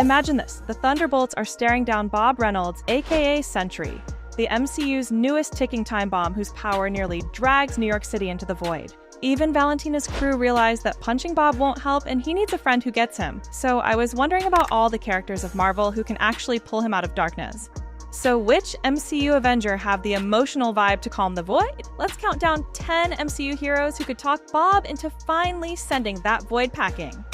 Imagine this, the Thunderbolts are staring down Bob Reynolds, aka Sentry, the MCU's newest ticking time bomb whose power nearly drags New York City into the void. Even Valentina's crew realize that punching Bob won't help and he needs a friend who gets him. So I was wondering about all the characters of Marvel who can actually pull him out of darkness. So which MCU Avenger have the emotional vibe to calm the void? Let's count down 10 MCU heroes who could talk Bob into finally sending that void packing.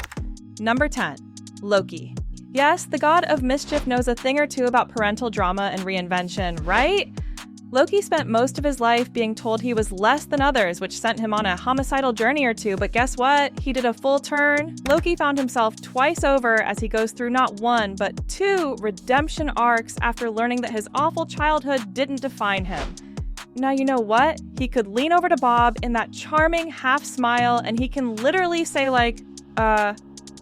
Number 10, Loki. Yes, the god of mischief knows a thing or two about parental drama and reinvention, right? Loki spent most of his life being told he was less than others, which sent him on a homicidal journey or two, but guess what? He did a full turn. Loki found himself twice over as he goes through not one, but 2 redemption arcs after learning that his awful childhood didn't define him. Now you know what? He could lean over to Bob in that charming half smile and he can literally say like,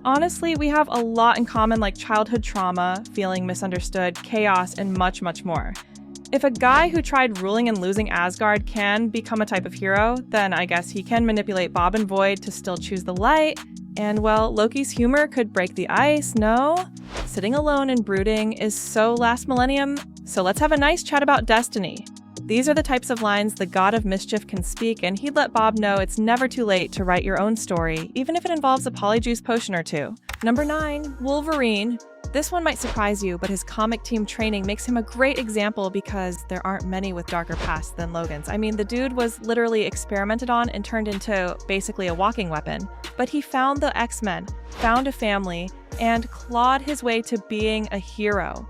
honestly, we have a lot in common, like childhood trauma, feeling misunderstood, chaos, and much, much more. If a guy who tried ruling and losing Asgard can become a type of hero, then I guess he can manipulate Bob and Void to still choose the light. And well, Loki's humor could break the ice, no? Sitting alone and brooding is so last millennium, so let's have a nice chat about destiny. These are the types of lines the god of mischief can speak, and he'd let Bob know it's never too late to write your own story, even if it involves a polyjuice potion or two. Number 9, Wolverine. This one might surprise you, but his comic team training makes him a great example because there aren't many with darker pasts than Logan's. I mean, the dude was literally experimented on and turned into basically a walking weapon. But he found the X-Men, found a family, and clawed his way to being a hero.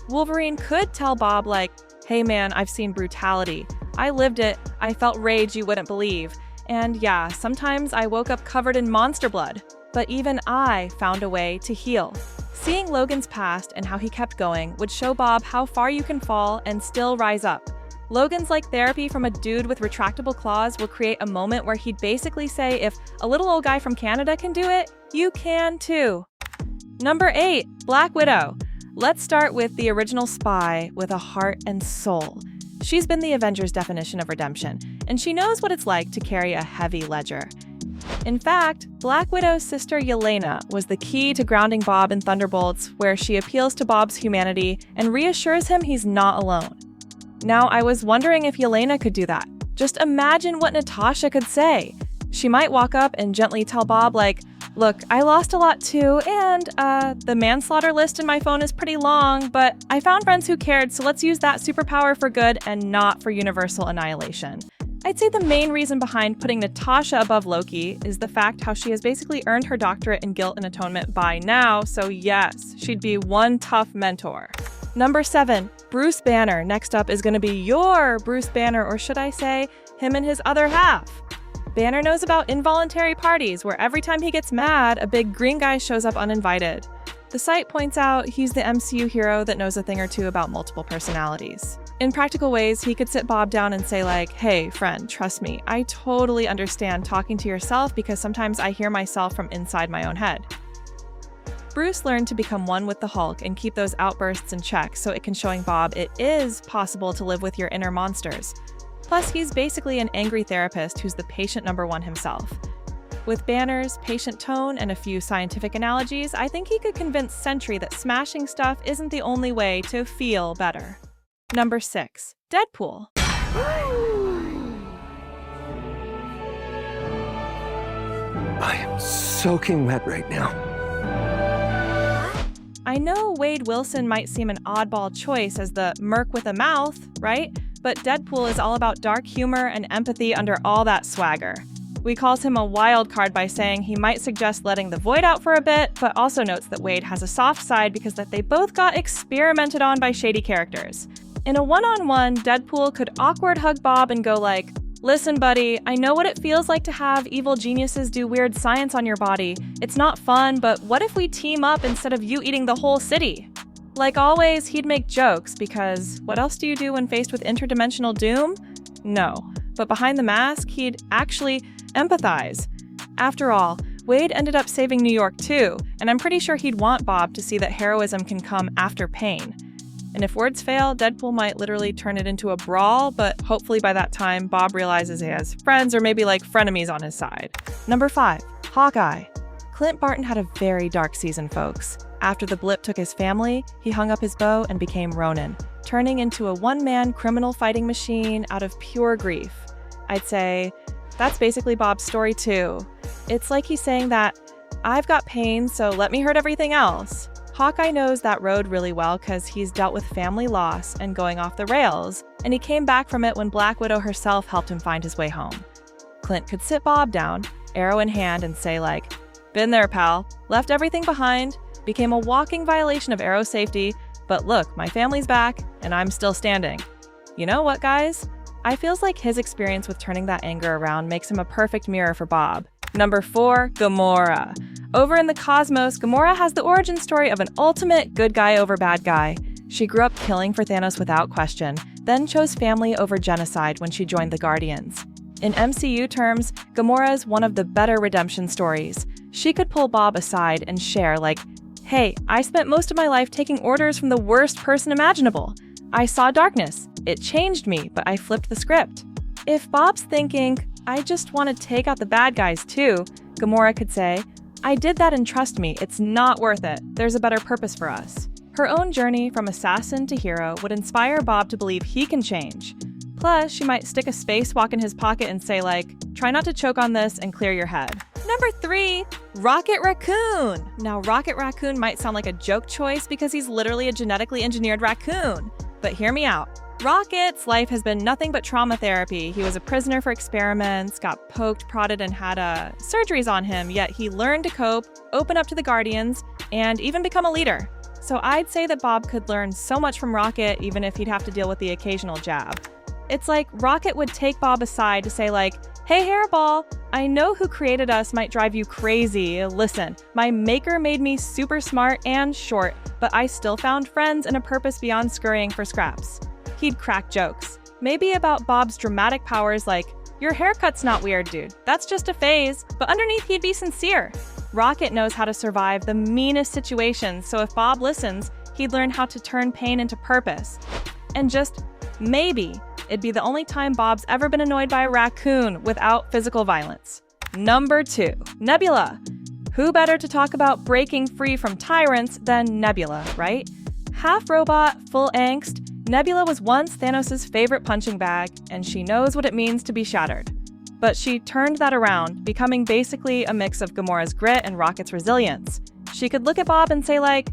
Wolverine could tell Bob like, hey man, I've seen brutality. I lived it. I felt rage you wouldn't believe. And yeah, sometimes I woke up covered in monster blood. But even I found a way to heal. Seeing Logan's past and how he kept going would show Bob how far you can fall and still rise up. Logan's like therapy from a dude with retractable claws will create a moment where he'd basically say if a little old guy from Canada can do it, you can too. Number 8, Black Widow. Let's start with the original spy with a heart and soul. She's been the Avengers' definition of redemption, and she knows what it's like to carry a heavy ledger. In fact, Black Widow's sister Yelena was the key to grounding Bob in Thunderbolts, where she appeals to Bob's humanity and reassures him he's not alone. Now, I was wondering if Yelena could do that. Just imagine what Natasha could say. She might walk up and gently tell Bob like, look, I lost a lot too, and the manslaughter list in my phone is pretty long, but I found friends who cared, so let's use that superpower for good and not for universal annihilation. I'd say the main reason behind putting Natasha above Loki is the fact how she has basically earned her doctorate in guilt and atonement by now, so yes, she'd be one tough mentor. Number 7, Bruce Banner. Next up is going to be your Bruce Banner, or should I say, him and his other half. Banner knows about involuntary parties, where every time he gets mad, a big green guy shows up uninvited. The site points out he's the MCU hero that knows a thing or two about multiple personalities. In practical ways, he could sit Bob down and say like, hey, friend, trust me, I totally understand talking to yourself because sometimes I hear myself from inside my own head. Bruce learned to become one with the Hulk and keep those outbursts in check so it can showing Bob it is possible to live with your inner monsters. Plus, he's basically an angry therapist who's the patient number 1 himself. With Banner's patient tone and a few scientific analogies, I think he could convince Sentry that smashing stuff isn't the only way to feel better. Number 6, Deadpool. I am soaking wet right now. I know Wade Wilson might seem an oddball choice as the merc with a mouth, right? But Deadpool is all about dark humor and empathy under all that swagger. We calls him a wild card by saying he might suggest letting the void out for a bit, but also notes that Wade has a soft side because that they both got experimented on by shady characters. In a one-on-one, Deadpool could awkward hug Bob and go like, listen buddy, I know what it feels like to have evil geniuses do weird science on your body. It's not fun, but what if we team up instead of you eating the whole city? Like always, he'd make jokes because what else do you do when faced with interdimensional doom? No, but behind the mask, he'd actually empathize. After all, Wade ended up saving New York too, and I'm pretty sure he'd want Bob to see that heroism can come after pain. And if words fail, Deadpool might literally turn it into a brawl, but hopefully by that time, Bob realizes he has friends or maybe like frenemies on his side. Number 5, Hawkeye. Clint Barton had a very dark season, folks. After the blip took his family, he hung up his bow and became Ronin, turning into a one-man criminal fighting machine out of pure grief. I'd say that's basically Bob's story too. It's like he's saying that, I've got pain, so let me hurt everything else. Hawkeye knows that road really well because he's dealt with family loss and going off the rails, and he came back from it when Black Widow herself helped him find his way home. Clint could sit Bob down, arrow in hand, and say like, been there, pal, left everything behind, became a walking violation of arrow safety, but look, my family's back, and I'm still standing. You know what, guys? I feels like his experience with turning that anger around makes him a perfect mirror for Bob. Number 4, Gamora. Over in the cosmos, Gamora has the origin story of an ultimate good guy over bad guy. She grew up killing for Thanos without question, then chose family over genocide when she joined the Guardians. In MCU terms, Gamora is one of the better redemption stories. She could pull Bob aside and share like, hey, I spent most of my life taking orders from the worst person imaginable. I saw darkness. It changed me, but I flipped the script. If Bob's thinking, I just want to take out the bad guys too, Gamora could say, I did that and trust me, it's not worth it. There's a better purpose for us. Her own journey from assassin to hero would inspire Bob to believe he can change. Plus, she might stick a spacewalk in his pocket and say like, try not to choke on this and clear your head. Number 3, Rocket Raccoon. Now, Rocket Raccoon might sound like a joke choice because he's literally a genetically engineered raccoon. But hear me out. Rocket's life has been nothing but trauma therapy. He was a prisoner for experiments, got poked, prodded, and had surgeries on him, yet he learned to cope, open up to the Guardians, and even become a leader. So I'd say that Bob could learn so much from Rocket even if he'd have to deal with the occasional jab. It's like Rocket would take Bob aside to say like, hey Hairball, I know who created us might drive you crazy. Listen, my maker made me super smart and short, but I still found friends and a purpose beyond scurrying for scraps. He'd crack jokes. Maybe about Bob's dramatic powers like, your haircut's not weird, dude. That's just a phase. But underneath, he'd be sincere. Rocket knows how to survive the meanest situations, so if Bob listens, he'd learn how to turn pain into purpose. And just maybe, it'd be the only time Bob's ever been annoyed by a raccoon without physical violence. Number 2, Nebula. Who better to talk about breaking free from tyrants than Nebula, right? Half robot, full angst, Nebula was once Thanos' favorite punching bag, and she knows what it means to be shattered. But she turned that around, becoming basically a mix of Gamora's grit and Rocket's resilience. She could look at Bob and say like,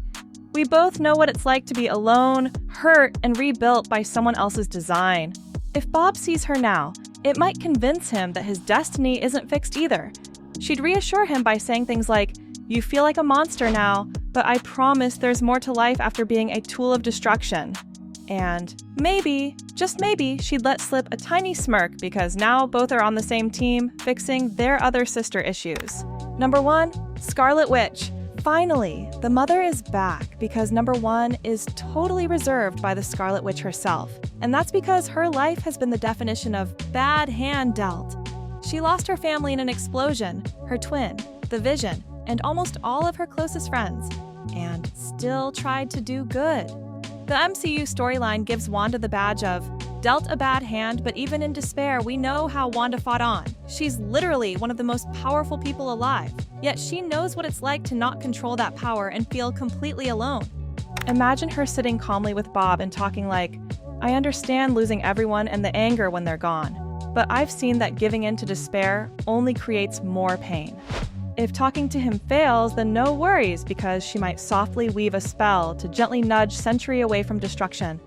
we both know what it's like to be alone, hurt, and rebuilt by someone else's design. If Bob sees her now, it might convince him that his destiny isn't fixed either. She'd reassure him by saying things like, you feel like a monster now, but I promise there's more to life after being a tool of destruction. And maybe, just maybe, she'd let slip a tiny smirk because now both are on the same team, fixing their other sister issues. Number 1, Scarlet Witch. Finally, the mother is back because number 1 is totally reserved by the Scarlet Witch herself. And that's because her life has been the definition of bad hand dealt. She lost her family in an explosion, her twin, the Vision, and almost all of her closest friends, and still tried to do good. The MCU storyline gives Wanda the badge of dealt a bad hand, but even in despair, we know how Wanda fought on. She's literally one of the most powerful people alive, yet she knows what it's like to not control that power and feel completely alone. Imagine her sitting calmly with Bob and talking like, I understand losing everyone and the anger when they're gone, but I've seen that giving in to despair only creates more pain. If talking to him fails, then no worries because she might softly weave a spell to gently nudge Sentry away from destruction.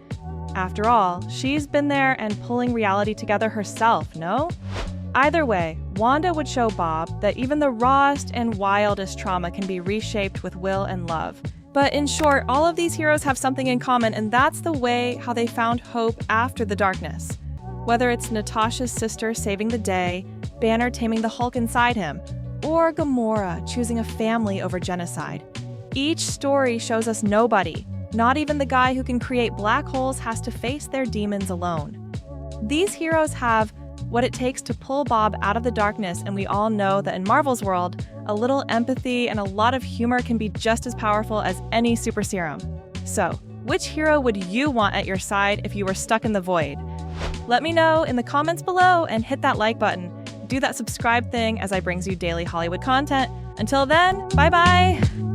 After all, she's been there and pulling reality together herself, no? Either way, Wanda would show Bob that even the rawest and wildest trauma can be reshaped with will and love. But in short, all of these heroes have something in common, and that's the way how they found hope after the darkness. Whether it's Natasha's sister saving the day, Banner taming the Hulk inside him, or Gamora choosing a family over genocide. Each story shows us nobody, not even the guy who can create black holes, has to face their demons alone. These heroes have what it takes to pull Bob out of the darkness, and we all know that in Marvel's world, a little empathy and a lot of humor can be just as powerful as any super serum. So, which hero would you want at your side if you were stuck in the void? Let me know in the comments below and hit that like button. Do that subscribe thing as I brings you daily Hollywood content. Until then, bye-bye!